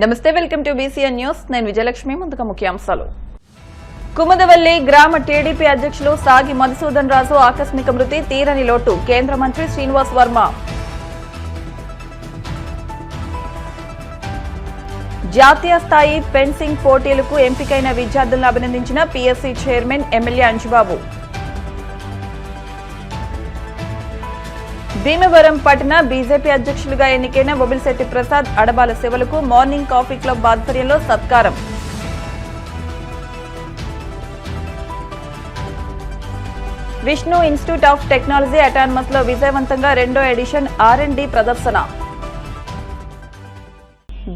నమస్తే, welcome to BCN news. నేను విజయలక్ష్మి. ముందుగా ముఖ్యాంశాలు. కుముదవల్లి గ్రామ టీడీపీ అధ్యక్షులు సాగి మధుసూదన్ రాజు ఆకస్మిక మృతి, తీరని లోటు. కేంద్ర మంత్రి శ్రీనివాస్ వర్మ. జాతీయ స్థాయి ఫెన్సింగ్ పోటీలకు ఎంపికైన విద్యార్థులను అభినందించిన PSC chairman MLA Anjubabu. Bhimavaram పట్టణ బీజేపీ అధ్యక్షులుగా ఎన్నికైన బొబిలిశెట్టి ప్రసాద్, అడబాల శివలకు మార్నింగ్ కాఫీ క్లబ్ ఆధ్వర్యంలో సత్కారం. Vishnu institute of technology autonomous లో విజయవంతంగా 2వ ఎడిషన్ R&D ప్రదర్శన.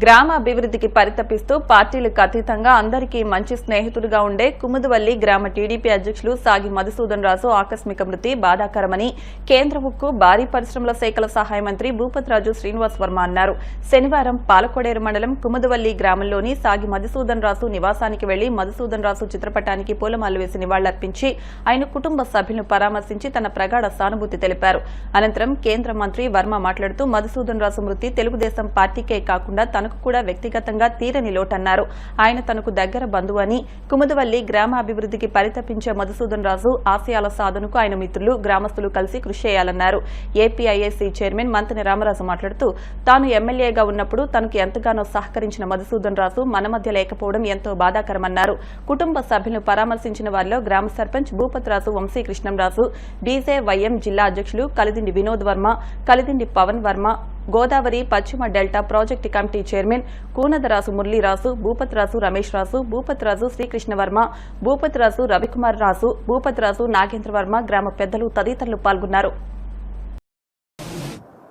గ్రామాభివృద్ధికి పరితపిస్తూ పార్టీలకు అతీతంగా అందరికీ మంచి స్నేహితులుగా ఉండే కుముదవల్లి గ్రామ టీడీపీ అధ్యక్షులు సాగి మధుసూదన్ రాజు ఆకస్మిక మృతి బాధాకరమని కేంద్ర ఉక్కు, భారీ పరిశ్రమల శాఖల సహాయ మంత్రి భూపతిరాజు శ్రీనివాస్ వర్మ అన్నారు. శనివారం పాలకోడేరు మండలం కుముదవల్లి గ్రామంలోని సాగి మధుసూదన్ రాజు నివాసానికి వెళ్లి మధుసూదన్ రాజు చిత్రపటానికి పూలమాలలు వేసి నివాళులర్పించి ఆయన కుటుంబ సభ్యులను పరామర్శించి తన ప్రగాఢ సానుభూతి తెలిపారు. అనంతరం కేంద్ర మంత్రి వర్మ మాట్లాడుతూ మధుసూదన్ రాజు మృతి తెలుగుదేశం పార్టీకే కాకుండా తనకు కూడా వ్యక్తిగతంగా తీరని లోటన్నారు. ఆయన తనకు దగ్గర బంధువు అని, కుముదవల్లి గ్రామ అభివృద్ధికి పరితపించే మధుసూదన్ రాజు ఆశయాల సాధనకు ఆయన మిత్రులు, గ్రామస్తులు కలిసి కృషి చేయాలన్నారు. ఏపీఐఏసీ చైర్మన్ మంతెన రామరాజు మాట్లాడుతూ తాను ఎమ్మెల్యేగా ఉన్నప్పుడు తనకు ఎంతగానో సహకరించిన మధుసూదన్ రాజు మన మధ్య లేకపోవడం ఎంతో బాధాకరమన్నారు. కుటుంబ సభ్యులను పరామర్శించిన వారిలో గ్రామ సర్పంచ్ భూపతిరాజు వంశీకృష్ణంరాజు, బీజేవైఎం జిల్లా అధ్యక్షులు కలిదిండి వినోద్ వర్మ, కలిదిండి పవన్ వర్మ, గోదావరి పశ్చిమ delta project committee chairman Kunadaraju Muraliraju, Bhupathiraju Ramesh Raju, Bhupathiraju Srikrishnavarma, Bhupathiraju Ravikumar Raju, Bhupathiraju Nagendravarma, గ్రామ పెద్దలు తదితరులు పాల్గొన్నారు.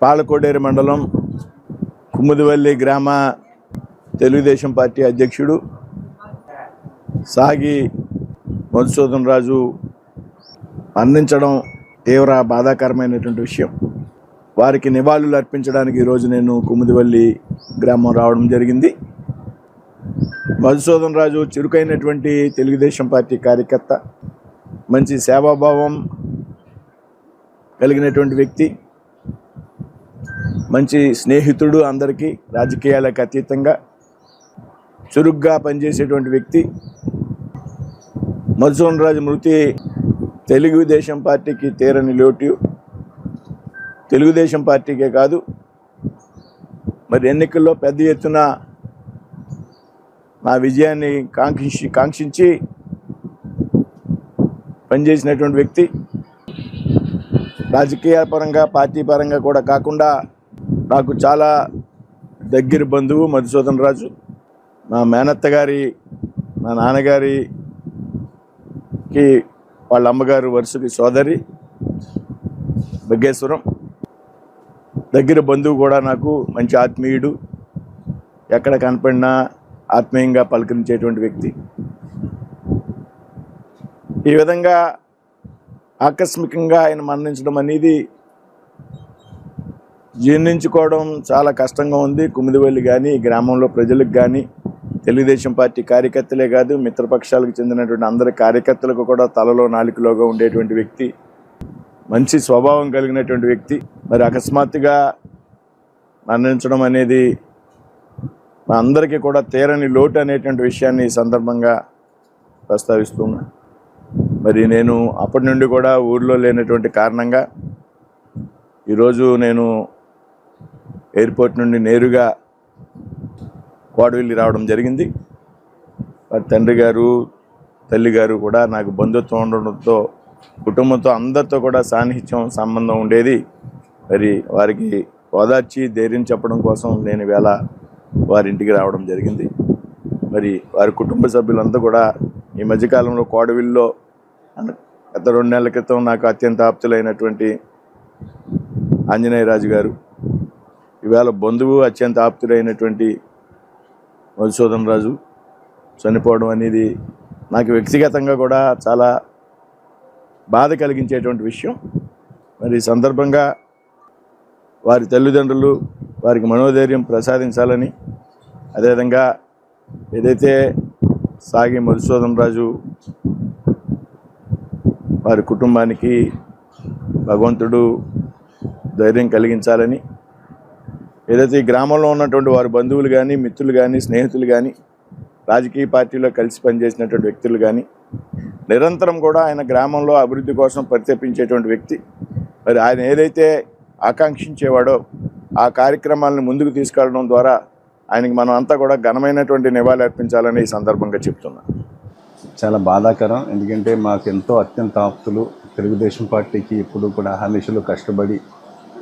పాలకోడేరు మండలం కుముదవల్లి గ్రామ తెలుగుదేశం పార్టీ అధ్యక్షుడు సాగి మధుసూదన్ రాజు మరణించడం తీవ్ర బాధాకరమైనటువంటి విషయం. వారికి నివాళులు అర్పించడానికి ఈరోజు నేను కుముదవల్లి గ్రామం రావడం జరిగింది. మధుసూదన్ రాజు చురుకైనటువంటి తెలుగుదేశం పార్టీ కార్యకర్త, మంచి సేవాభావం కలిగినటువంటి వ్యక్తి, మంచి స్నేహితుడు, అందరికీ రాజకీయాలకు అతీతంగా చురుగ్గా పనిచేసేటువంటి వ్యక్తి. మధుసూదన్ రాజు మృతి తెలుగుదేశం పార్టీకి తీరని లోటు. తెలుగుదేశం పార్టీకే కాదు, మరి ఎన్నికల్లో పెద్ద ఎత్తున నా విజయాన్ని కాంక్షించి పనిచేసినటువంటి వ్యక్తి. రాజకీయ పరంగా, పార్టీ పరంగా కూడా కాకుండా నాకు చాలా దగ్గర బంధువు మధుసూదన్ రాజు. మా మేనత్త గారి, మా నాన్నగారికి వాళ్ళ అమ్మగారు వరుసకి సోదరి బగ్గేశ్వరం. దగ్గర బంధువు కూడా, నాకు మంచి ఆత్మీయుడు, ఎక్కడ కనపడినా ఆత్మీయంగా పలకరించేటువంటి వ్యక్తి. ఈ విధంగా ఆకస్మికంగా ఆయన మరణించడం అనేది జీర్ణించుకోవడం చాలా కష్టంగా ఉంది. కుముదవల్లి కానీ, గ్రామంలో ప్రజలకు కానీ, తెలుగుదేశం పార్టీ కార్యకర్తలే కాదు, మిత్రపక్షాలకు చెందినటువంటి అందరి కార్యకర్తలకు కూడా తలలో నాలుకలోగా ఉండేటువంటి వ్యక్తి, మంచి స్వభావం కలిగినటువంటి వ్యక్తి. మరి అకస్మాత్తుగా మరణించడం అనేది మా అందరికీ కూడా తీరని లోటు అనేటువంటి విషయాన్ని ఈ సందర్భంగా ప్రస్తావిస్తున్నా. మరి నేను అప్పటి నుండి కూడా ఊర్లో లేనటువంటి కారణంగా ఈరోజు నేను ఎయిర్పోర్ట్ నుండి నేరుగా కోడవెల్లి రావడం జరిగింది. వారి తండ్రి గారు, తల్లి గారు కూడా నాకు బంధుత్వం ఉండడంతో, కుటుంబంతో అందరితో కూడా సాన్నిహిత్యం, సంబంధం ఉండేది. మరి వారికి ఓదార్చి ధైర్యం చెప్పడం కోసం నేను వేళ వారింటికి రావడం జరిగింది. మరి వారి కుటుంబ సభ్యులంతా కూడా ఈ మధ్యకాలంలో కోడవిల్లో గత 2 నెలల క్రితం నాకు అత్యంత ఆప్తులైనటువంటి ఆంజనేయరాజు గారు, ఈవేళ బంధువు అత్యంత ఆప్తులైనటువంటి మధుసూదన్ రాజు చనిపోవడం అనేది నాకు వ్యక్తిగతంగా కూడా చాలా బాధ కలిగించేటువంటి విషయం. మరి ఈ సందర్భంగా వారి తల్లిదండ్రులు వారికి మనోధైర్యం ప్రసాదించాలని, అదేవిధంగా ఏదైతే సాగి మధుసూదన్ రాజు వారి కుటుంబానికి భగవంతుడు ధైర్యం కలిగించాలని, ఏదైతే ఈ గ్రామంలో ఉన్నటువంటి వారి బంధువులు కానీ, మిత్రులు కానీ, స్నేహితులు కానీ, రాజకీయ పార్టీలో కలిసి పనిచేసినటువంటి వ్యక్తులు కానీ నిరంతరం కూడా ఆయన గ్రామంలో అభివృద్ధి కోసం పరితపించేటువంటి వ్యక్తి. మరి ఆయన ఏదైతే ఆకాంక్షించేవాడో ఆ కార్యక్రమాలను ముందుకు తీసుకెళ్ళడం ద్వారా ఆయనకి మనం అంతా కూడా ఘనమైనటువంటి నివాళి అర్పించాలని ఈ సందర్భంగా చెప్తున్నాం. చాలా బాధాకరం. ఎందుకంటే మాకు ఎంతో అత్యంత ఆప్తులు, తెలుగుదేశం పార్టీకి ఎప్పుడు కూడా హమేషలు కష్టపడి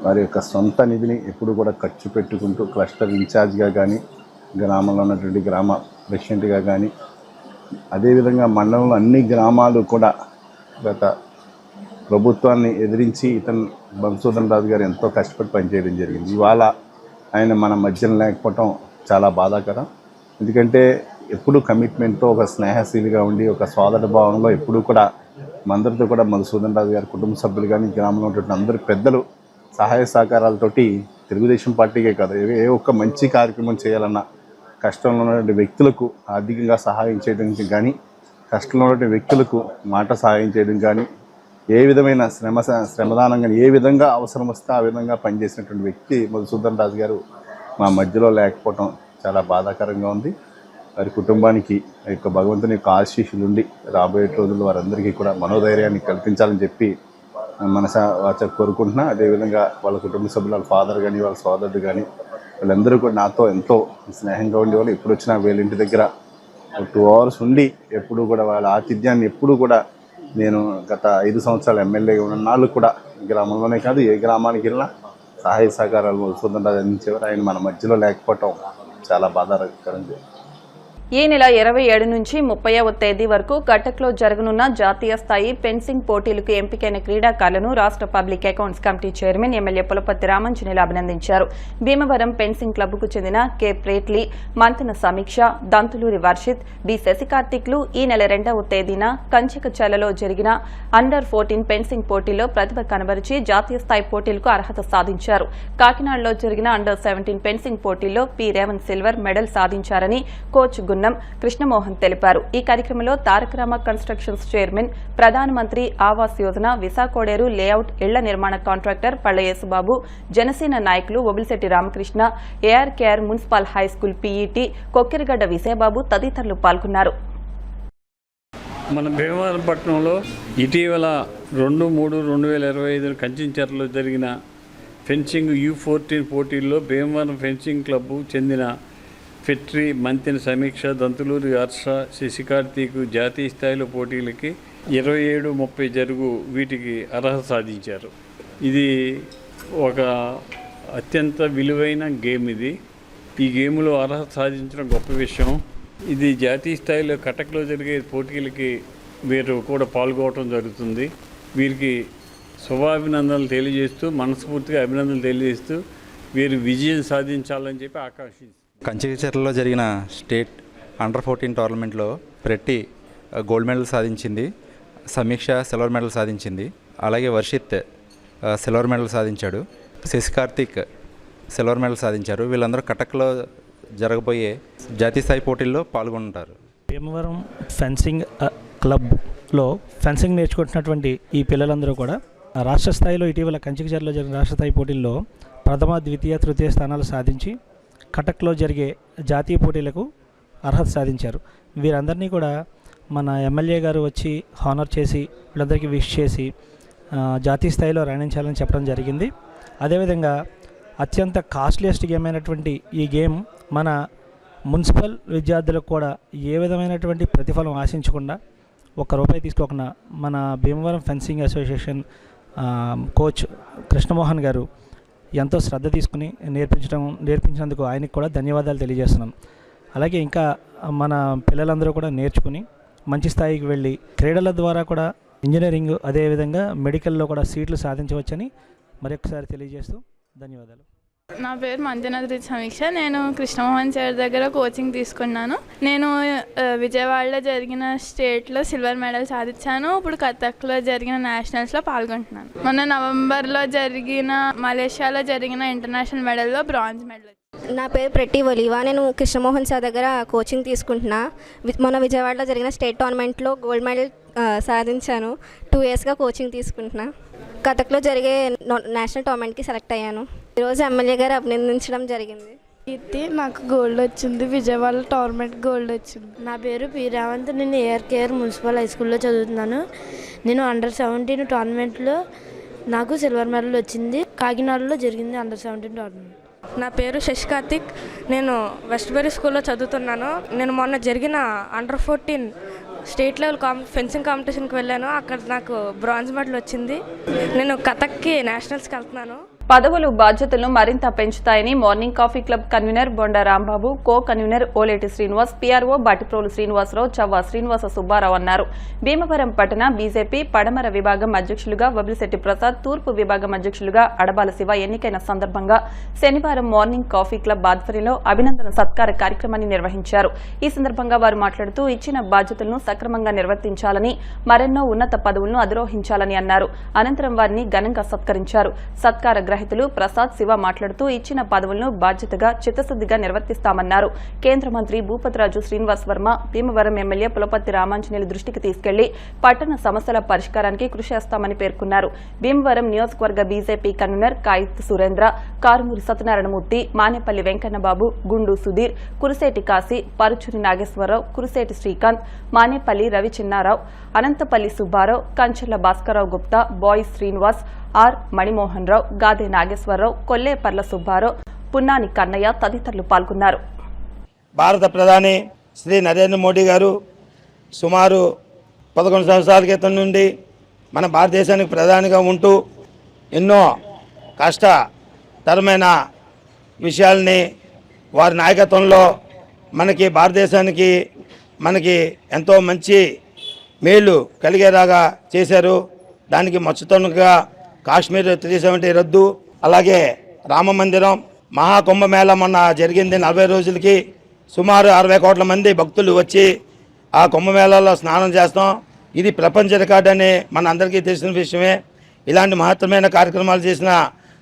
వారి యొక్క సొంత నిధిని ఎప్పుడు కూడా ఖర్చు పెట్టుకుంటూ క్లస్టర్ ఇన్ఛార్జ్గా కానీ, గ్రామంలో ఉన్నటువంటి గ్రామ ప్రెసిడెంట్గా కానీ, అదేవిధంగా మండలంలో అన్ని గ్రామాలు కూడా గత ప్రభుత్వాన్ని ఎదిరించి ఇతను మధుసూదన్ రాజు గారు ఎంతో కష్టపడి పనిచేయడం జరిగింది. ఇవాళ ఆయన మన మధ్యన లేకపోవటం చాలా బాధాకరం. ఎందుకంటే ఎప్పుడు కమిట్మెంట్తో ఒక స్నేహశీలిగా ఉండి ఒక సోదర భావంలో ఎప్పుడు కూడా అందరితో కూడా మధుసూదన్ రాజు గారి కుటుంబ సభ్యులు కానీ, గ్రామంలో ఉన్నటువంటి అందరి పెద్దలు సహాయ సహకారాలతోటి తెలుగుదేశం పార్టీకే కాదు ఏ ఒక్క మంచి కార్యక్రమం చేయాలన్నా కష్టంలో ఉన్నటువంటి వ్యక్తులకు ఆర్థికంగా సహాయం చేయడానికి కానీ, కష్టంలో ఉన్నటువంటి వ్యక్తులకు మాట సహాయం చేయడం కానీ, ఏ విధమైన శ్రమదానం కానీ ఏ విధంగా అవసరం వస్తే ఆ విధంగా పనిచేసినటువంటి వ్యక్తి మధుసూదన్ రాజు గారు మా మధ్యలో లేకపోవటం చాలా బాధాకరంగా ఉంది. వారి కుటుంబానికి యొక్క భగవంతుని యొక్క ఆశీస్సులు ఉండి రాబోయే రోజుల్లో వారందరికీ కూడా మనోధైర్యాన్ని కల్పించాలని చెప్పి వాచ కోరుకుంటున్నా. అదేవిధంగా వాళ్ళ కుటుంబ సభ్యులు, వాళ్ళ ఫాదర్ కానీ, వాళ్ళ సోదరుడు కానీ వీళ్ళందరూ కూడా నాతో ఎంతో స్నేహంగా ఉండేవాళ్ళు. ఎప్పుడు వచ్చినా వీళ్ళ ఇంటి దగ్గర 2 hours ఉండి ఎప్పుడు కూడా వాళ్ళ ఆతిథ్యాన్ని ఎప్పుడు కూడా నేను గత 5 సంవత్సరాలు ఎమ్మెల్యేగా ఉన్న నాళ్ళు కూడా గ్రామంలోనే కాదు ఏ గ్రామానికి వెళ్ళినా సహాయ సహకారాలు మధుసూదన్ రాజు అందించేవారు. ఆయన మన మధ్యలో లేకపోవటం చాలా బాధాకరంగా. ఈ నెల 27 నుంచి 30వ తేదీ వరకు కటక్లో జరగనున్న జాతీయ స్థాయి ఫెన్సింగ్ పోటీలకు ఎంపికైన క్రీడాకారులను రాష్ట్ర public accounts committee chairman MLA Pulaparthi Ramanjaneyulu అభినందించారు. భీమవరం ఫెన్సింగ్ క్లబ్కు చెందిన కె ప్రేట్లీ, మంతెన సమీక్ష, దంతులూరి వర్షిత్, బి శశికార్తిక్లు ఈ నెల 2వ తేదీన కంచికచర్లలో జరిగిన అండర్-14 ఫెన్సింగ్ పోటీల్లో ప్రతిభ కనబరిచి జాతీయ స్థాయి పోటీలకు అర్హత సాధించారు. కాకినాడలో జరిగిన అండర్-17 ఫెన్సింగ్ పోటీల్లో పి రేవంత్ సిల్వర్ మెడల్ సాధించారని కోచ్ గున్నం కృష్ణమోహన్ తెలిపారు. ఈ కార్యక్రమంలో తారకరామ కన్స్ట్రక్షన్స్ చైర్మన్, ప్రధానమంత్రి ఆవాస్ యోజన విశాఖోడేరు లేఅవుట్ ఇళ్ల నిర్మాణ కాంట్రాక్టర్ పళ్ల యేసుబాబు, జనసేన నాయకులు Obilishetti Ramakrishna, ARKR municipal high school PET Kokkirigadda Vijayababu తదితరులు పాల్గొన్నారు. మన భీమవరం పట్టణంలో ఇటీవల 2/3/2025 కంచించర్లో జరిగిన ఫెన్సింగ్ U14 పోటీల్లో భీమవరం ఫెన్సింగ్ క్లబ్కు చెందిన ఫెట్రీ, మంతెన సమీక్ష, దంతులూరి హర్ష, శశికార్తిక్ జాతీయ స్థాయిలో పోటీలకి 27-30 జరుగు వీటికి అర్హత సాధించారు. ఇది ఒక అత్యంత విలువైన గేమ్. ఈ గేమ్లో అర్హత సాధించడం గొప్ప విషయం. ఇది జాతీయ స్థాయిలో కటక్లో జరిగే పోటీలకి వీరు కూడా పాల్గొనడం జరుగుతుంది. వీరికి శుభాభినందనలు తెలియజేస్తూ, మనస్ఫూర్తిగా అభినందనలు తెలియజేస్తూ వీరు విజయం సాధించాలని చెప్పి ఆకాంక్షిస్తారు. కంచికచర్లలో జరిగిన స్టేట్ అండర్-14 టోర్నమెంట్లో ప్రెట్టి గోల్డ్ మెడల్ సాధించింది, సమీక్ష సిల్వర్ మెడల్ సాధించింది, అలాగే వర్షిత్ సిల్వర్ మెడల్ సాధించాడు, శశికార్తిక్ సిల్వర్ మెడల్ సాధించారు. వీళ్ళందరూ కటక్లో జరగబోయే జాతీయ స్థాయి పోటీల్లో పాల్గొంటారు. భీమవరం ఫెన్సింగ్ క్లబ్లో ఫెన్సింగ్ నేర్చుకుంటున్నటువంటి ఈ పిల్లలందరూ కూడా రాష్ట్ర స్థాయిలో ఇటీవల కంచికచర్లలో జరిగిన రాష్ట్ర స్థాయి పోటీల్లో ప్రథమ, ద్వితీయ, తృతీయ స్థానాలు సాధించి కటక్లో జరిగే జాతీయ పోటీలకు అర్హత సాధించారు. వీరందరినీ కూడా మన ఎమ్మెల్యే గారు వచ్చి హానర్ చేసి వీళ్ళందరికీ విష్ చేసి జాతీయ స్థాయిలో రాణించాలని చెప్పడం జరిగింది. అదేవిధంగా అత్యంత కాస్ట్లీయెస్ట్ గేమ్ అయినటువంటి ఈ గేమ్ మన మున్సిపల్ విద్యార్థులకు కూడా ఏ విధమైనటువంటి ప్రతిఫలం ఆశించకుండా ₹1 తీసుకోకుండా మన Bhimavaram fencing association coach Krishnamohan గారు ఎంతో శ్రద్ధ తీసుకుని నేర్పించినందుకు ఆయనకు కూడా ధన్యవాదాలు తెలియజేస్తున్నాం. అలాగే ఇంకా మన పిల్లలందరూ కూడా నేర్చుకుని మంచి స్థాయికి వెళ్ళి క్రీడల ద్వారా కూడా ఇంజనీరింగ్, అదేవిధంగా మెడికల్లో కూడా సీట్లు సాధించవచ్చని మరొకసారి తెలియజేస్తూ ధన్యవాదాలు. నా పేరు మంతెన సమీక్ష. నేను కృష్ణమోహన్ సార్ దగ్గర కోచింగ్ తీసుకున్నాను. నేను విజయవాడలో జరిగిన స్టేట్లో సిల్వర్ మెడల్ సాధించాను. ఇప్పుడు కథక్లో జరిగిన నేషనల్స్లో పాల్గొంటున్నాను. మొన్న నవంబర్లో జరిగిన మలేషియాలో జరిగిన ఇంటర్నేషనల్ మెడల్లో బ్రాంజ్ మెడల్. నా పేరు ప్రెట్టి ఒలివా. నేను కృష్ణమోహన్ సార్ దగ్గర కోచింగ్ తీసుకుంటున్నా. మొన్న విజయవాడలో జరిగిన స్టేట్ టోర్నమెంట్లో గోల్డ్ మెడల్ సాధించాను. 2 yearsగా కోచింగ్ తీసుకుంటున్నా. కథక్లో జరిగే నేషనల్ టోర్నమెంట్కి సెలెక్ట్ అయ్యాను. ఈరోజు ఎమ్మెల్యే గారు అభినందించడం జరిగింది. ఇది నాకు గోల్డ్ వచ్చింది, విజయవాడ టోర్నమెంట్ గోల్డ్ వచ్చింది. నా పేరు పి రేవంత్, నేను ఏఆర్కేఆర్ మున్సిపల్ హై స్కూల్లో చదువుతున్నాను. నేను అండర్-17 టోర్నమెంట్లో నాకు సిల్వర్ మెడల్ వచ్చింది. కాకినాడలో జరిగింది అండర్-17 టోర్నమెంట్. నా పేరు శశి కార్తిక్, నేను వెస్ట్బరీ స్కూల్లో చదువుతున్నాను. నేను మొన్న జరిగిన అండర్-14 స్టేట్ లెవెల్ ఫెన్సింగ్ కాంపిటీషన్కి వెళ్ళాను. అక్కడ నాకు బ్రాంజ్ మెడల్ వచ్చింది. నేను కథక్కి నేషనల్స్కి వెళ్తున్నాను. పదవులు బాధ్యతలను మరింత పెంచుతాయని morning coffee club convener Bonda Rambabu, co convener Oleti Srinivas, PRO Batiprolu Srinivasarao, Chavva Srinivasa Subbarao అన్నారు. భీమవరం పట్టణ బీజేపీ పడమర విభాగం అధ్యక్షులుగా వబిలిశెట్టి ప్రసాద్, తూర్పు విభాగం అధ్యక్షులుగా అడబాల శివ ఎన్నికైన సందర్భంగా శనివారం మార్నింగ్ కాఫీ క్లబ్ ఆధ్వర్యంలో అభినందన సత్కార కార్యక్రమాన్ని నిర్వహించారు. ఈ సందర్భంగా వారు మాట్లాడుతూ ఇచ్చిన బాధ్యతలను సక్రమంగా నిర్వర్తించాలని, మరెన్నో ఉన్నత పదవులను అధిరోహించాలని అన్నారు. అనంతరం వారిని ఘనంగా సత్కరించారు. సత్కార గ్రహీతలు ప్రసాద్, శివ మాట్లాడుతూ ఇచ్చిన పదవులను బాధ్యతగా చిత్తశుద్దిగా నిర్వర్తిస్తామన్నారు. కేంద్ర మంత్రి భూపతిరాజు శ్రీనివాస్ వర్మ భీమవరం ఎమ్మెల్యే పులపర్తి రామాంజనేయులు దృష్టికి తీసుకెళ్లి పట్టణ సమస్యల పరిష్కారానికి కృషి చేస్తామని పేర్కొన్నారు. భీమవరం నియోజకవర్గ బీజేపీ కన్వీనర్ కాయిత్ సురేంద్ర, కారుమూరి సత్యనారాయణమూర్తి, మానేపల్లి వెంకన్నబాబు, గుండు సుధీర్, కురిసేటి కాశీ, పరుచూరి నాగేశ్వరరావు, కురిసేటి శ్రీకాంత్, మానేపల్లి రవి చిన్నారావు, అనంతపల్లి సుబ్బారావు, కంచెల భాస్కరరావు గుప్తా, బాయ్ శ్రీనివాస్, ఆర్ మణిమోహన్ రావు, గాదే నాగేశ్వరరావు, కొల్లేపర్ల సుబ్బారావు, పున్నాని కన్నయ్య తదితరులు పాల్గొన్నారు. భారత ప్రధాని శ్రీ నరేంద్ర మోడీ గారు సుమారు 11 సంవత్సరాల క్రితం నుండి మన భారతదేశానికి ప్రధానిగా ఉంటూ ఎన్నో కష్టతరమైన విషయాల్ని వారి నాయకత్వంలో మనకి భారతదేశానికి ఎంతో మంచి మేలు కలిగేలాగా చేశారు. దానికి మచ్చుతనుగా కాశ్మీర్ 370 రద్దు, అలాగే రామ మందిరం, మహాకుంభమేళ మొన్న జరిగింది. 40 రోజులకి సుమారు 60 కోట్ల మంది భక్తులు వచ్చి ఆ కుంభమేళాలో స్నానం చేస్తాం. ఇది ప్రపంచ రికార్డు అని మన అందరికీ తెలిసిన విషయమే. ఇలాంటి మహత్తరమైన కార్యక్రమాలు చేసిన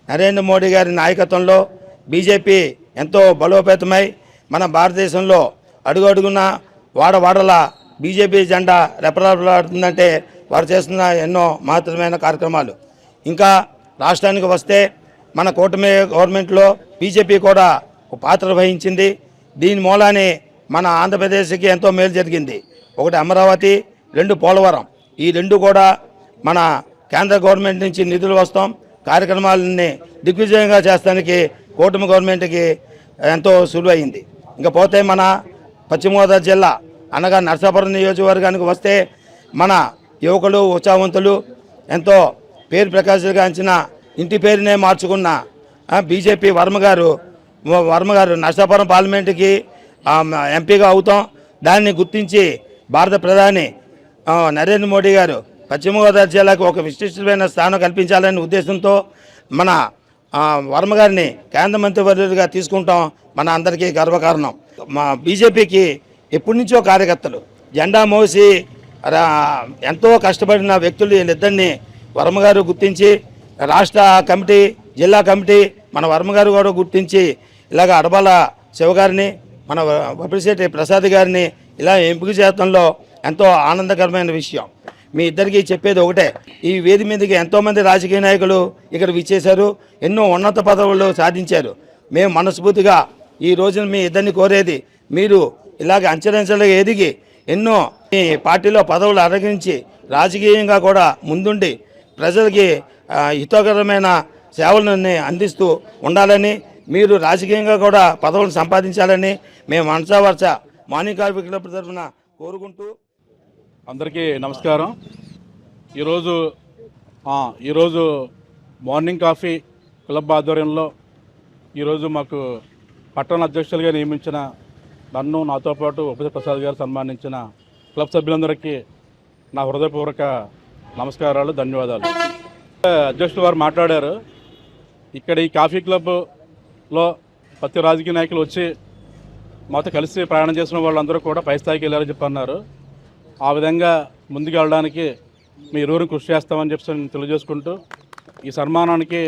నరేంద్ర మోడీ గారి నాయకత్వంలో బీజేపీ ఎంతో బలోపేతమై మన భారతదేశంలో అడుగడుగున వాడవాడల బీజేపీ జెండా రెపరెపలాడుతుందంటే వారు చేస్తున్న ఎన్నో మహత్తరమైన కార్యక్రమాలు. ఇంకా రాష్ట్రానికి వస్తే మన కూటమి గవర్నమెంట్లో బీజేపీ కూడా ఒక పాత్ర వహించింది. దీని మూలానే మన ఆంధ్రప్రదేశ్కి ఎంతో మేలు జరిగింది. ఒకటి అమరావతి, 2 పోలవరం. ఈ 2 కూడా మన కేంద్ర గవర్నమెంట్ నుంచి నిధులు వస్తాం. కార్యక్రమాలని దిగ్విజయంగా చేస్తానికి కూటమి గవర్నమెంట్కి ఎంతో సులువైంది. ఇంకా పోతే మన పశ్చిమ గోదావరి జిల్లా అనగా నరసాపురం నియోజకవర్గానికి వస్తే మన యువకులు, ఉత్సాహవంతులు, ఎంతో పేరు ప్రకాశించిన ఇంటి పేరునే మార్చుకున్న బీజేపీ వర్మ గారు నరసాపురం పార్లమెంటుకి ఎంపీగా అవుతాం. దాన్ని గుర్తించి భారత ప్రధాని నరేంద్ర మోడీ గారు పశ్చిమ గోదావరి జిల్లాకు ఒక విశిష్టమైన స్థానం కల్పించాలనే ఉద్దేశంతో మన వర్మ గారిని కేంద్ర మంత్రివర్యులుగా తీసుకుంటాం. మన అందరికీ గర్వకారణం. మా బీజేపీకి ఎప్పటి నుంచో కార్యకర్తలు జెండా మోసి ఎంతో కష్టపడిన వ్యక్తులు వీళ్ళిద్దరిని వర్మగారు గుర్తించి, రాష్ట్ర కమిటీ, జిల్లా కమిటీ మన వర్మగారు కూడా గుర్తించి ఇలాగ అడబాల శివగారిని, మన వబిలిశెట్టి ప్రసాద్ గారిని ఇలా ఎంపిక చేయడంలో ఎంతో ఆనందకరమైన విషయం. మీ ఇద్దరికీ చెప్పేది ఒకటే, ఈ వేది మీదకి ఎంతోమంది రాజకీయ నాయకులు ఇక్కడ విచ్చేశారు, ఎన్నో ఉన్నత పదవులు సాధించారు. మేము మనస్ఫూర్తిగా ఈ రోజున మీ ఇద్దరిని కోరేది, మీరు ఇలాగ అంచెలంచెలుగా ఎదిగి ఎన్నో ఈ పార్టీలో పదవులు అరగించి రాజకీయంగా కూడా ముందుండి ప్రజలకి హితకరమైన సేవలను అందిస్తూ ఉండాలని, మీరు రాజకీయంగా కూడా పదవులను సంపాదించాలని మేము మనసావర్చ మార్నింగ్ కాఫీ క్లబ్ తరఫున కోరుకుంటూ. అందరికీ నమస్కారం. ఈరోజు మార్నింగ్ కాఫీ క్లబ్ ఆధ్వర్యంలో ఈరోజు మాకు పట్టణ అధ్యక్షులుగా నియమించిన నన్ను, నాతో పాటు ఉపేంద్ర ప్రసాద్ గారు సన్మానించిన క్లబ్ సభ్యులందరికీ నా హృదయపూర్వక నమస్కారాలు, ధన్యవాదాలు. అధ్యక్షులు వారు మాట్లాడారు. ఇక్కడ ఈ కాఫీ క్లబ్లో ప్రతి రాజకీయ నాయకులు వచ్చి మాతో కలిసి ప్రయాణం చేసిన వాళ్ళందరూ కూడా పై స్థాయికి వెళ్ళారని చెప్పి అన్నారు. ఆ విధంగా ముందుకు వెళ్ళడానికి మీ ఇరువురిని కృషి చేస్తామని చెప్పి తెలియజేసుకుంటూ, ఈ సన్మానానికి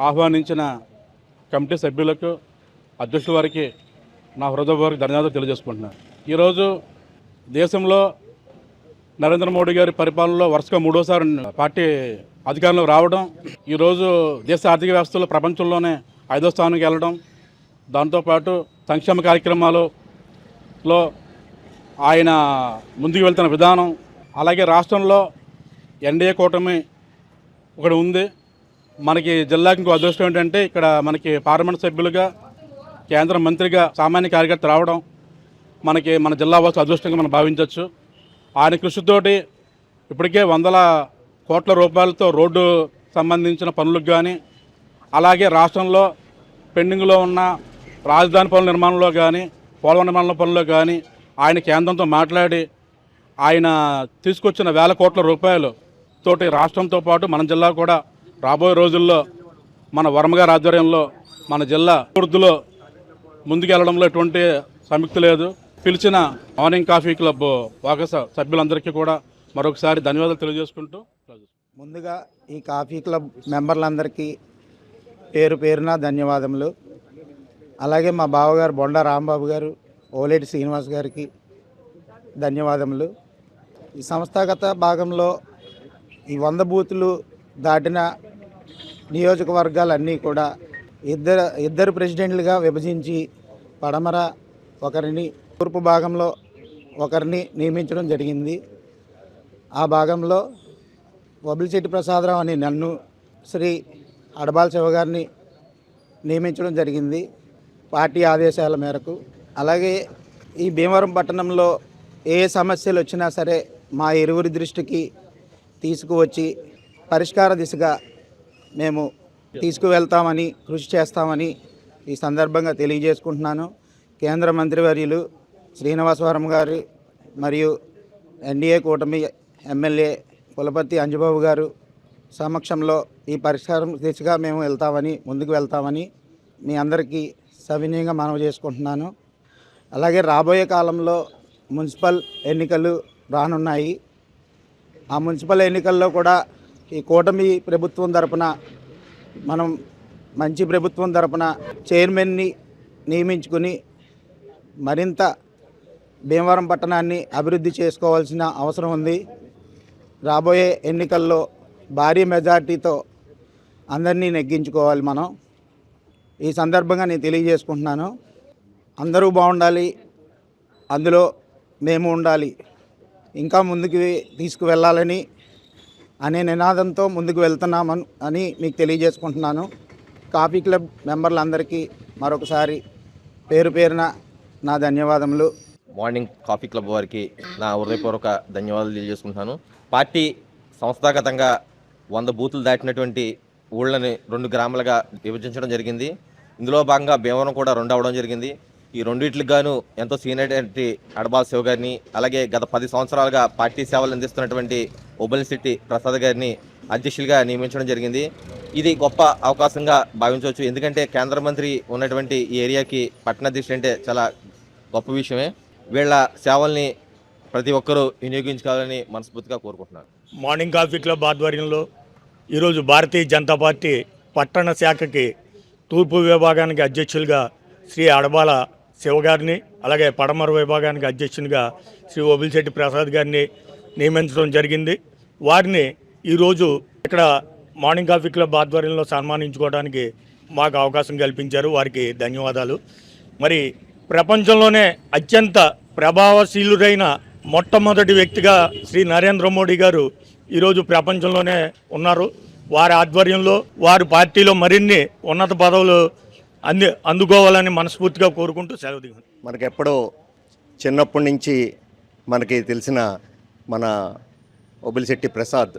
ఆహ్వానించిన కమిటీ సభ్యులకు, అధ్యక్షుల వారికి నా హృదయపూర్వక ధన్యవాదాలు తెలియజేసుకుంటున్నాను. ఈరోజు దేశంలో నరేంద్ర మోడీ గారి పరిపాలనలో వరుసగా 3వసారి పార్టీ అధికారంలో రావడం, ఈరోజు దేశ ఆర్థిక వ్యవస్థలో ప్రపంచంలోనే 5వ స్థానానికి వెళ్ళడం, దాంతోపాటు సంక్షేమ కార్యక్రమాలలో ఆయన ముందుకు వెళ్తున్న విధానం, అలాగే రాష్ట్రంలో ఎన్డీఏ కూటమి ఒకటి ఉంది. మనకి జిల్లాకి ఇంకో అదృష్టం ఏంటంటే ఇక్కడ మనకి పార్లమెంట్ సభ్యులుగా, కేంద్ర మంత్రిగా సామాన్య కార్యకర్త రావడం మనకి మన జిల్లా వాసు అదృష్టంగా మనం భావించవచ్చు. ఆయన కృషితోటి ఇప్పటికే వందల కోట్ల రూపాయలతో రోడ్డు సంబంధించిన పనులకు కానీ, అలాగే రాష్ట్రంలో పెండింగ్లో ఉన్న రాజధాని పనుల నిర్మాణంలో కానీ, పోలవరం నిర్మాణంలో పనుల్లో కానీ ఆయన కేంద్రంతో మాట్లాడి ఆయన తీసుకొచ్చిన వేల కోట్ల రూపాయలు తోటి రాష్ట్రంతో పాటు మన జిల్లా కూడా రాబోయే రోజుల్లో మన వర్మగారి ఆధ్వర్యంలో మన జిల్లా అభివృద్ధిలో ముందుకెళ్లడంలో ఎటువంటి సంయుక్తి లేదు. పిలిచిన మార్నింగ్ కాఫీ క్లబ్ వాకస సభ్యులందరికీ కూడా మరొకసారి ధన్యవాదాలు తెలియజేసుకుంటూ, ముందుగా ఈ కాఫీ క్లబ్ మెంబర్లందరికీ పేరు పేరున ధన్యవాదములు. అలాగే మా బావగారు బొండా రాంబాబు గారు, ఓలేటి శ్రీనివాస్ గారికి ధన్యవాదములు. ఈ సంస్థాగత భాగంలో ఈ 100 బూతులు దాటిన నియోజకవర్గాలన్నీ కూడా ఇద్దరు ప్రెసిడెంట్లుగా విభజించి పడమర ఒకరిని, తూర్పు భాగంలో ఒకరిని నియమించడం జరిగింది. ఆ భాగంలో వబిలిశెట్టి ప్రసాదరావు అని నన్ను, శ్రీ అడబాల శివ గారిని నియమించడం జరిగింది పార్టీ ఆదేశాల మేరకు. అలాగే ఈ భీమవరం పట్టణంలో ఏ సమస్యలు వచ్చినా సరే మా ఇరువురి దృష్టికి తీసుకువచ్చి పరిష్కార దిశగా మేము తీసుకువెళ్తామని, కృషి చేస్తామని ఈ సందర్భంగా తెలియజేసుకుంటున్నాను. కేంద్ర మంత్రివర్యులు శ్రీనివాసవరం గారు మరియు ఎన్డీఏ కూటమి ఎమ్మెల్యే కులపతి అంజబాబు గారు సమక్షంలో ఈ పరిష్కారం దిశగా మేము ముందుకు వెళ్తామని మీ అందరికీ సవినయంగా మనవి చేసుకుంటున్నాను. అలాగే రాబోయే కాలంలో మున్సిపల్ ఎన్నికలు రానున్నాయి. ఆ మున్సిపల్ ఎన్నికల్లో కూడా ఈ కూటమి ప్రభుత్వం తరపున మనం మంచి ప్రభుత్వం తరపున చైర్మన్ని నియమించుకుని మరింత భీమవరం పట్టణాన్ని అభివృద్ధి చేసుకోవాల్సిన అవసరం ఉంది. రాబోయే ఎన్నికల్లో భారీ మెజార్టీతో అందరినీ నెగ్గించుకోవాలి మనం. ఈ సందర్భంగా నేను తెలియజేసుకుంటున్నాను, అందరూ బాగుండాలి, అందులో మేము ఉండాలి, ఇంకా ముందుకు తీసుకువెళ్ళాలని అనే నినాదంతో ముందుకు వెళ్తున్నామని అని మీకు తెలియజేసుకుంటున్నాను. కాఫీ క్లబ్ మెంబర్లందరికీ మరొకసారి పేరు పేరున నా ధన్యవాదములు. మార్నింగ్ కాఫీ క్లబ్ వారికి నా హృదయపూర్వక ధన్యవాదాలు తెలియజేసుకుంటున్నాను. పార్టీ సంస్థాగతంగా 100 బూతులు దాటినటువంటి ఊళ్ళని 2 గ్రామాలుగా విభజించడం జరిగింది. ఇందులో భాగంగా భీమవరం కూడా 2 అవ్వడం జరిగింది. ఈ రెండింటికి గాను ఎంతో సీనియర్ అడబాల శివ గారిని, అలాగే గత 10 సంవత్సరాలుగా పార్టీ సేవలు అందిస్తున్నటువంటి వబిలిశెట్టి ప్రసాద్ గారిని అధ్యక్షులుగా నియమించడం జరిగింది. ఇది గొప్ప అవకాశంగా భావించవచ్చు. ఎందుకంటే కేంద్ర మంత్రి ఉన్నటువంటి ఈ ఏరియాకి పట్టణాధ్యక్షుడు అంటే చాలా గొప్ప విషయమే. వీళ్ళ సేవల్ని ప్రతి ఒక్కరూ వినియోగించుకోవాలని మనస్ఫూర్తిగా కోరుకుంటున్నాను. మార్నింగ్ కాఫీ క్లబ్ ఆధ్వర్యంలో ఈరోజు భారతీయ జనతా పార్టీ పట్టణ శాఖకి తూర్పు విభాగానికి అధ్యక్షులుగా శ్రీ అడబాల శివ గారిని, అలాగే పడమర విభాగానికి అధ్యక్షునిగా శ్రీ వబిలిశెట్టి ప్రసాద్ గారిని నియమించడం జరిగింది. వారిని ఈరోజు ఇక్కడ మార్నింగ్ కాఫీ క్లబ్ ఆధ్వర్యంలో సన్మానించుకోవడానికి మాకు అవకాశం కల్పించారు. వారికి ధన్యవాదాలు. మరి ప్రపంచంలోనే అత్యంత ప్రభావశీలురైన మొట్టమొదటి వ్యక్తిగా శ్రీ నరేంద్ర మోడీ గారు ఈరోజు ప్రపంచంలోనే ఉన్నారు. వారి ఆధ్వర్యంలో వారి పార్టీలో మరిన్ని ఉన్నత పదవులు అందుకోవాలని మనస్ఫూర్తిగా కోరుకుంటూ సెలవు దిగాను. మనకెప్పుడో చిన్నప్పటి నుంచి మనకి తెలిసిన మన వబిలిశెట్టి ప్రసాద్,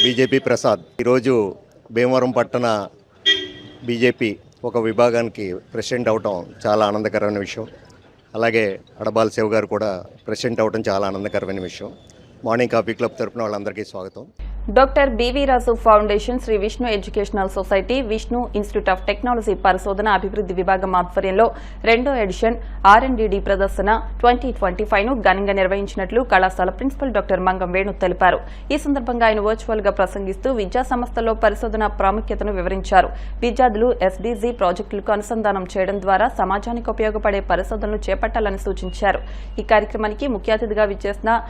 బీజేపీ ప్రసాద్ ఈరోజు భీమవరం పట్టణ బీజేపీ ఒక విభాగానికి ప్రెసిడెంట్ అవటం చాలా ఆనందకరమైన విషయం. అలాగే అడబాల శివ గారు కూడా ప్రెసిడెంట్ అవటం చాలా ఆనందకరమైన విషయం. మార్నింగ్ కాఫీ క్లబ్ తరఫున వాళ్ళందరికీ స్వాగతం. Doctor B V Raju foundation, Shri Vishnu educational society, Vishnu institute of technology పరిశోధన అభివృద్ధి విభాగం ఆధ్వర్యంలో 2వ ఎడిషన్ R&D ప్రదర్శన 2025ను ఘనంగా నిర్వహించినట్లు కళాశాల ప్రిన్సిపల్ డాక్టర్ మంగం వేణు తెలిపారు. ఈ సందర్భంగా ఆయన వర్చువల్ గా ప్రసంగిస్తూ విద్యా సంస్థల్లో పరిశోధన ప్రాముఖ్యతను వివరించారు. విద్యార్థులు SDG ప్రాజెక్టులకు అనుసంధానం చేయడం ద్వారా సమాజానికి ఉపయోగపడే పరిశోధనలు చేపట్టాలని సూచించారు. ఈ కార్యక్రమానికి ముఖ్య అతిథిగా విచ్చేసిన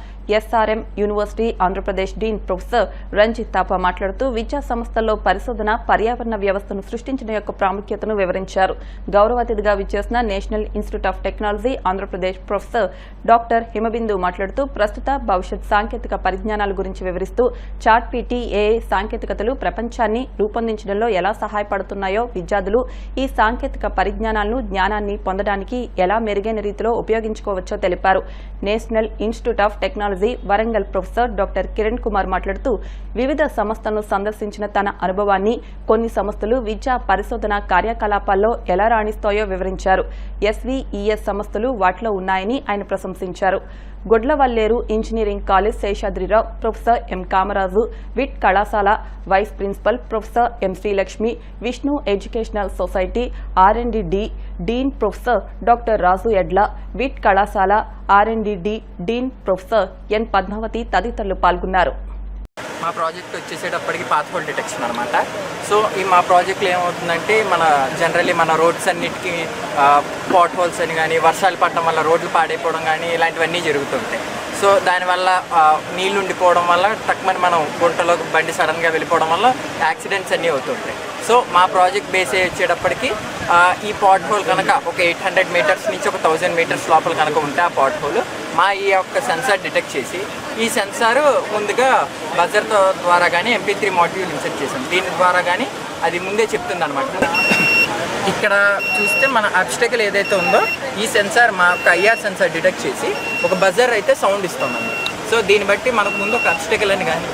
SRM university Andhra Pradesh dean professor Ranjit Thapa మాట్లాడుతూ విద్యా సంస్థల్లో పరిశోధన పర్యావరణ వ్యవస్థను సృష్టించడం యొక్క ప్రాముఖ్యతను వివరించారు. గౌరవ అతిథిగా విచ్చేసిన national institute of technology Andhra Pradesh professor doctor Himabindu మాట్లాడుతూ ప్రస్తుత భవిష్యత్ సాంకేతిక పరిజ్ఞానాల గురించి వివరిస్తూ చాట్ పీటీ, ఏఐ సాంకేతికతలు ప్రపంచాన్ని రూపొందించడంలో ఎలా సహాయపడుతున్నాయో, విద్యార్థులు ఈ సాంకేతిక పరిజ్ఞానాలను జ్ఞానాన్ని పొందడానికి ఎలా మెరుగైన రీతిలో ఉపయోగించుకోవచ్చో తెలిపారు. National institute of technology Warangal professor doctor Kiran Kumar మాట్లాడుతూ వివిధ సంస్థలను సందర్శించిన తన అనుభవాన్ని, కొన్ని సంస్థలు విద్యా పరిశోధన కార్యకలాపాల్లో ఎలా రాణిస్తాయో వివరించారు. SVES సంస్థలు వాటిలో ఉన్నాయని ఆయన ప్రశంసించారు. Gudlavalleru engineering college Seshadrirao, professor M Kamaraju, VIT కళాశాల vice principal professor M Srilakshmi, Vishnu educational society R&D dean professor doctor Raju Edla, VIT కళాశాల R&D డీన్ ప్రొఫెసర్ ఎన్ పద్మావతి తదితరులు పాల్గొన్నారు. మా ప్రాజెక్ట్ వచ్చేసేటప్పటికి పాత్ హోల్ డిటెక్షన్ అనమాట. సో ఈ మా ప్రాజెక్ట్లో ఏమవుతుందంటే జనరల్లీ మన రోడ్స్ అన్నిటికీ పాట్ హోల్స్ అని కానీ, వర్షాలు పడటం వల్ల రోడ్లు పాడైపోవడం కానీ ఇలాంటివన్నీ జరుగుతుంటాయి. సో దానివల్ల నీళ్ళు ఉండిపోవడం వల్ల టక్మని మనం గుంటలోకి బండి సడన్గా వెళ్ళిపోవడం వల్ల యాక్సిడెంట్స్ అన్నీ అవుతుంటాయి. సో మా ప్రాజెక్ట్ బేస్ వచ్చేటప్పటికి ఈ పాట్ హోల్ కనుక ఒక 800 మీటర్స్ నుంచి ఒక 1000 మీటర్స్ లోపల కనుక ఉంటే ఆ పాట్ హోల్ మా ఈ యొక్క సెన్సార్ డిటెక్ట్ చేసి, ఈ సెన్సార్ ముందుగా బజర్ ద్వారా కానీ MP3 మాడ్యూల్ ఇన్సర్ట్ చేసాం. దీని ద్వారా కానీ అది ముందే చెప్తుంది అనమాట. ఇక్కడ చూస్తే మన అబ్స్టకల్ ఏదైతే ఉందో ఈ సెన్సార్ మా యొక్క IR సెన్సార్ డిటెక్ట్ చేసి ఒక బజర్ అయితే సౌండ్ ఇస్తామండి. సో దీన్ని బట్టి మనకు ముందు ఒక అబ్స్టకల్ అని కానీ,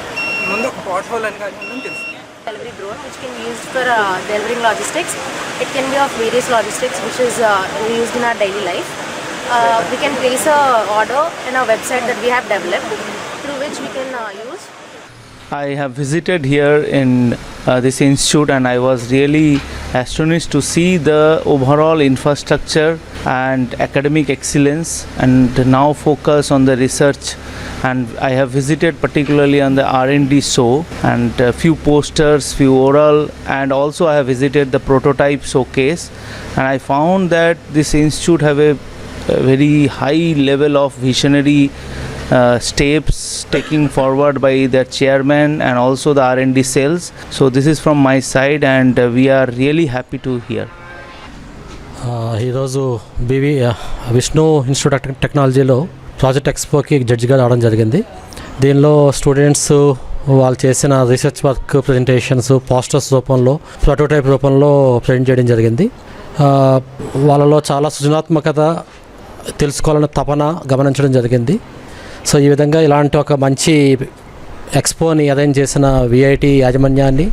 ముందు ఒక పాట్ హోల్ అని కానీ తెలుస్తుంది. Delivery drone which can be used for delivering logistics. It can be of various logistics which is used in our daily life. We can place a order in a website that we have developed through which we can use. I have visited here in this institute and I was really astonished to see the overall infrastructure and academic excellence, and now focus on the research. And I have visited particularly on the R&D show and a few posters, few oral, and also I have visited the prototype showcase, and I found that this institute have a very high level of visionary steps taking forward by the chairman and also the R&D cells. So this is from my side and we are really happy to hear. ఈరోజు Vishnu institute of టెక్నాలజీలో project ఎక్స్పోకి జడ్జిగా రావడం జరిగింది. దీనిలో students వాళ్ళు చేసిన research work presentations posters రూపంలో, prototype రూపంలో ప్రజెంట్ చేయడం జరిగింది. వాళ్ళలో చాలా సృజనాత్మకత, తెలుసుకోవాలన్న తపన గమనించడం జరిగింది. సో ఈ విధంగా ఇలాంటి ఒక మంచి ఎక్స్పోని అరేంజ్ చేసిన VIT యాజమాన్యాన్ని,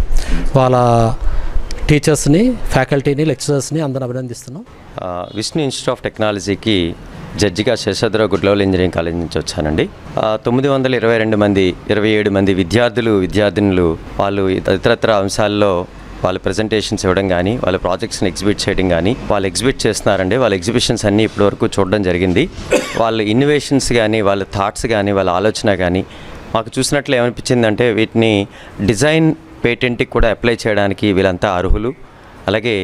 వాళ్ళ టీచర్స్ని, ఫ్యాకల్టీని, లెక్చరర్స్ని అందరూ అభినందిస్తున్నాం. విష్ణు ఇన్స్టిట్యూట్ ఆఫ్ టెక్నాలజీకి జడ్జిగా శేషాద్రిరావు గుడ్లవల్లి ఇంజనీరింగ్ కాలేజ్ నుంచి వచ్చానండి. 927 మంది విద్యార్థినులు వాళ్ళు ఇతరత్ర అంశాల్లో వాళ్ళ ప్రజెంటేషన్స్ ఇవ్వడం కానీ, వాళ్ళ ప్రాజెక్ట్స్ని ఎగ్జిబిట్ చేయడం కానీ, వాళ్ళు ఎగ్జిబిట్ చేస్తున్నారండి. వాళ్ళ ఎగ్జిబిషన్స్ అన్నీ ఇప్పటివరకు చూడడం జరిగింది. వాళ్ళ ఇన్నోవేషన్స్ కానీ, వాళ్ళ థాట్స్ కానీ, వాళ్ళ ఆలోచన కానీ మాకు చూసినట్లు ఏమనిపించిందంటే వీటిని డిజైన్ పేటెంట్కి కూడా అప్లై చేయడానికి వీళ్ళంతా అర్హులు. అలాగే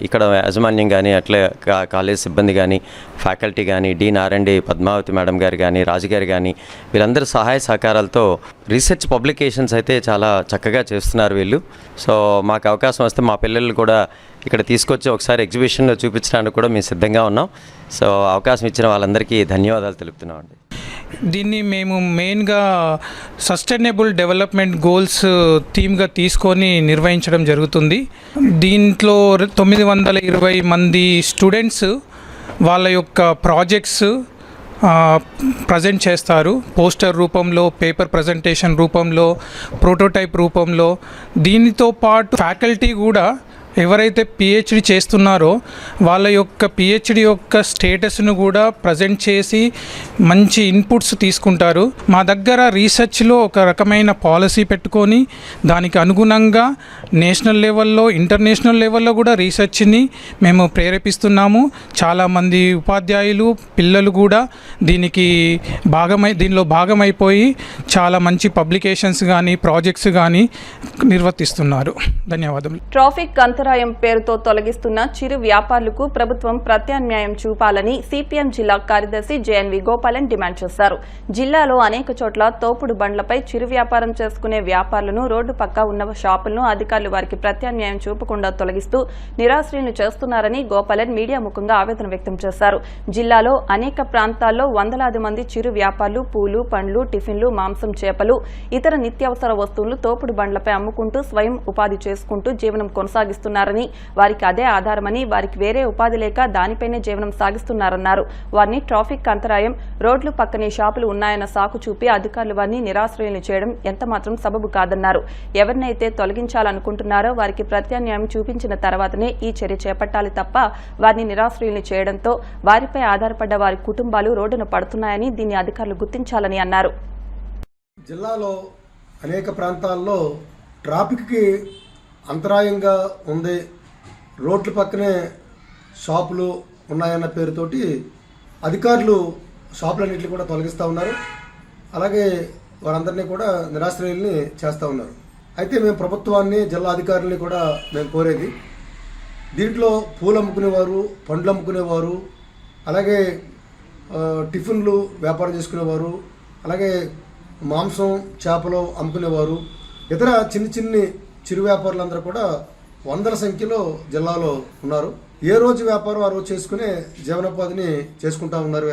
ఇక్కడ యాజమాన్యం కానీ, అట్లే కాలేజ్ సిబ్బంది కానీ, ఫ్యాకల్టీ కానీ, డీన్ R&D పద్మావతి మేడం గారు కానీ, రాజుగారు కానీ, వీళ్ళందరూ సహాయ సహకారాలతో రీసెర్చ్ పబ్లికేషన్స్ అయితే చాలా చక్కగా చేస్తున్నారు వీళ్ళు. సో మాకు అవకాశం వస్తే మా పిల్లలు కూడా ఇక్కడ తీసుకొచ్చి ఒకసారి ఎగ్జిబిషన్లో చూపించడానికి కూడా మేము సిద్ధంగా ఉన్నాం. సో అవకాశం ఇచ్చిన వాళ్ళందరికీ ధన్యవాదాలు తెలుపుతున్నామండి. దీన్ని మేము మెయిన్గా సస్టైనబుల్ డెవలప్మెంట్ గోల్స్ థీమ్గా తీసుకొని నిర్వహించడం జరుగుతుంది. దీంట్లో 920 మంది స్టూడెంట్స్ వాళ్ళ యొక్క ప్రాజెక్ట్స్ ప్రజెంట్ చేస్తారు. పోస్టర్ రూపంలో, పేపర్ ప్రజెంటేషన్ రూపంలో, ప్రోటోటైప్ రూపంలో. దీనితో పాటు ఫ్యాకల్టీ కూడా ఎవరైతే PhD చేస్తున్నారో వాళ్ళ యొక్క PhD యొక్క స్టేటస్ను కూడా ప్రజెంట్ చేసి మంచి ఇన్పుట్స్ తీసుకుంటారు. మా దగ్గర రీసెర్చ్లో ఒక రకమైన పాలసీ పెట్టుకొని దానికి అనుగుణంగా నేషనల్ లెవెల్లో, ఇంటర్నేషనల్ లెవెల్లో కూడా రీసెర్చ్ని మేము ప్రేరేపిస్తున్నాము. చాలామంది ఉపాధ్యాయులు, పిల్లలు కూడా దీనిలో భాగమైపోయి చాలా మంచి పబ్లికేషన్స్ కానీ, ప్రాజెక్ట్స్ కానీ నిర్వర్తిస్తున్నారు. ధన్యవాదములు. ట్రాఫిక్ అంతరాయం అంతరాయం పేరుతో తొలగిస్తున్న చిరు వ్యాపారులకు ప్రభుత్వం ప్రత్యామ్నాయం చూపాలని సిపిఎం జిల్లా కార్యదర్శి జేఎన్వి గోపాలన్ డిమాండ్ చేశారు. జిల్లాలో అనేక చోట్ల తోపుడు బండ్లపై చిరు వ్యాపారం చేసుకునే వ్యాపారులను రోడ్డు పక్క ఉన్న షాపులను అధికారులు వారికి ప్రత్యామ్నాయం చూపకుండా తొలగిస్తూ నిరాశ్రయులు చేస్తున్నారని గోపాలన్ మీడియా ముఖంగా ఆవేదన వ్యక్తం చేశారు. జిల్లాలో అనేక ప్రాంతాల్లో వందలాది మంది చిరు వ్యాపారులు పూలు, పండ్లు, టిఫిన్లు, మాంసం, చేపలు, ఇతర నిత్యావసర వస్తువులు తోపుడు బండ్లపై అమ్ముకుంటూ స్వయం ఉపాధి చేసుకుంటూ జీవనం కొనసాగిస్తున్నారని, వారికి అదే ఆధారమని, వారికి వేరే ఉపాధి లేక దానిపైనే జీవనం సాగిస్తున్నారన్నారు. వారిని ట్రాఫిక్ అంతరాయం, రోడ్లు పక్కనే షాపులు ఉన్నాయన్న సాకు చూపి అధికారులు వారిని నిరాశ్రయులు చేయడం ఎంతమాత్రం సబబు కాదన్నారు. ఎవరినైతే తొలగించాలనుకుంటున్నారో వారికి ప్రత్యామ్నాయం చూపించిన తర్వాతనే ఈ చర్య చేపట్టాలి తప్ప వారిని నిరాశ్రయులు చేయడంతో వారిపై ఆధారపడ్డ వారి కుటుంబాలు రోడ్డున పడుతున్నాయని, దీన్ని అధికారులు గుర్తించాలని అన్నారు. జిల్లాలో అనేక ప్రాంతాల్లో ట్రాఫిక్కి అంతరాయంగా ఉంది, రోడ్ల పక్కనే షాపులు ఉన్నాయన్న పేరుతోటి అధికారులు షాపులన్నింటినీ కూడా తొలగిస్తూ ఉన్నారు. అలాగే వారందరినీ కూడా నిరాశ్రయుల్ని చేస్తూ ఉన్నారు. అయితే మేము ప్రభుత్వాన్ని, జిల్లా అధికారుల్ని కూడా మేము కోరేది, దీంట్లో పూలు అమ్ముకునేవారు, పండ్లు అమ్ముకునేవారు, అలాగే టిఫిన్లు వ్యాపారం చేసుకునేవారు, అలాగే మాంసం, చేపలు అమ్ముకునేవారు, ఇతర చిన్ని చిరు వ్యాపారులందరూ కూడా వందల సంఖ్యలో జిల్లాలో ఉన్నారు. ఏ రోజు వ్యాపారం ఆ రోజు చేసుకునే జీవనోపాధిని చేసుకుంటా ఉన్నారు.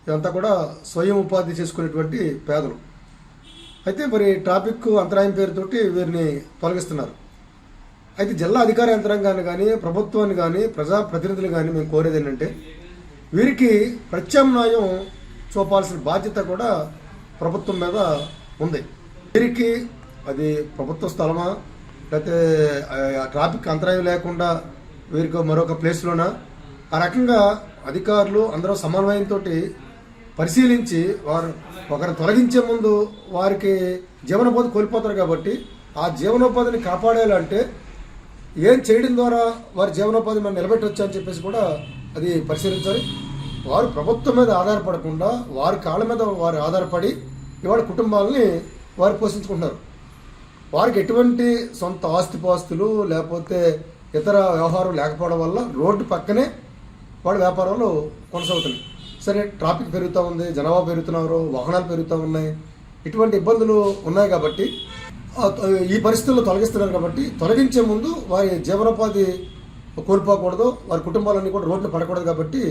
ఇదంతా కూడా స్వయం ఉపాధి చేసుకునేటువంటి పేదలు. అయితే మరి ట్రాఫిక్ అంతరాయం పేరుతోటి వీరిని తొలగిస్తున్నారు. అయితే జిల్లా అధికార యంత్రాంగాన్ని కానీ, ప్రభుత్వాన్ని కానీ, ప్రజాప్రతినిధులు కానీ మేము కోరేది ఏంటంటే వీరికి ప్రత్యామ్నాయం చూపాల్సిన బాధ్యత కూడా ప్రభుత్వం మీద ఉంది. వీరికి అది ప్రభుత్వ స్థలమా, లేకపోతే ట్రాఫిక్ అంతరాయం లేకుండా వీరికి మరొక ప్లేస్లోనా, ఆ రకంగా అధికారులు అందరూ సమన్వయంతో పరిశీలించి వారు ఒకరిని తొలగించే ముందు వారికి జీవనోపాధి కోల్పోతారు కాబట్టి ఆ జీవనోపాధిని కాపాడాలంటే ఏం చేయడం ద్వారా వారి జీవనోపాధి మనం నిలబెట్టవచ్చు అని చెప్పేసి కూడా అది పరిశీలించాలి. వారు ప్రభుత్వం మీద ఆధారపడకుండా వారి కాళ్ళ మీద వారు ఆధారపడి ఇవాళ కుటుంబాలని వారు పోషించుకుంటున్నారు. వారికి ఎటువంటి సొంత ఆస్తిపాస్తులు లేకపోతే ఇతర వ్యవహారం లేకపోవడం వల్ల రోడ్డు పక్కనే వాళ్ళ వ్యాపారాలు కొనసాగుతున్నాయి. సరే, ట్రాఫిక్ పెరుగుతూ ఉంది, జనాభా పెరుగుతున్నారు, వాహనాలు పెరుగుతూ ఉన్నాయి, ఇటువంటి ఇబ్బందులు ఉన్నాయి కాబట్టి ఈ పరిస్థితుల్లో తొలగిస్తున్నారు. కాబట్టి తొలగించే ముందు వారి జీవనోపాధి కోల్పోకూడదు, వారి కుటుంబాలన్నీ కూడా రోడ్లు పడకూడదు. కాబట్టి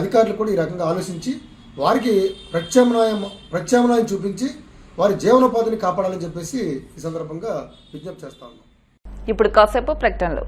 అధికారులు కూడా ఈ రకంగా ఆలోచించి వారికి ప్రత్యామ్నాయం చూపించి వారి జీవనోపాధిని కాపాడాలని చెప్పేసి ఈ సందర్భంగా విజ్ఞప్తి చేస్తా ఉన్నాం. ఇప్పుడు కాసేపు ప్రకటనలు.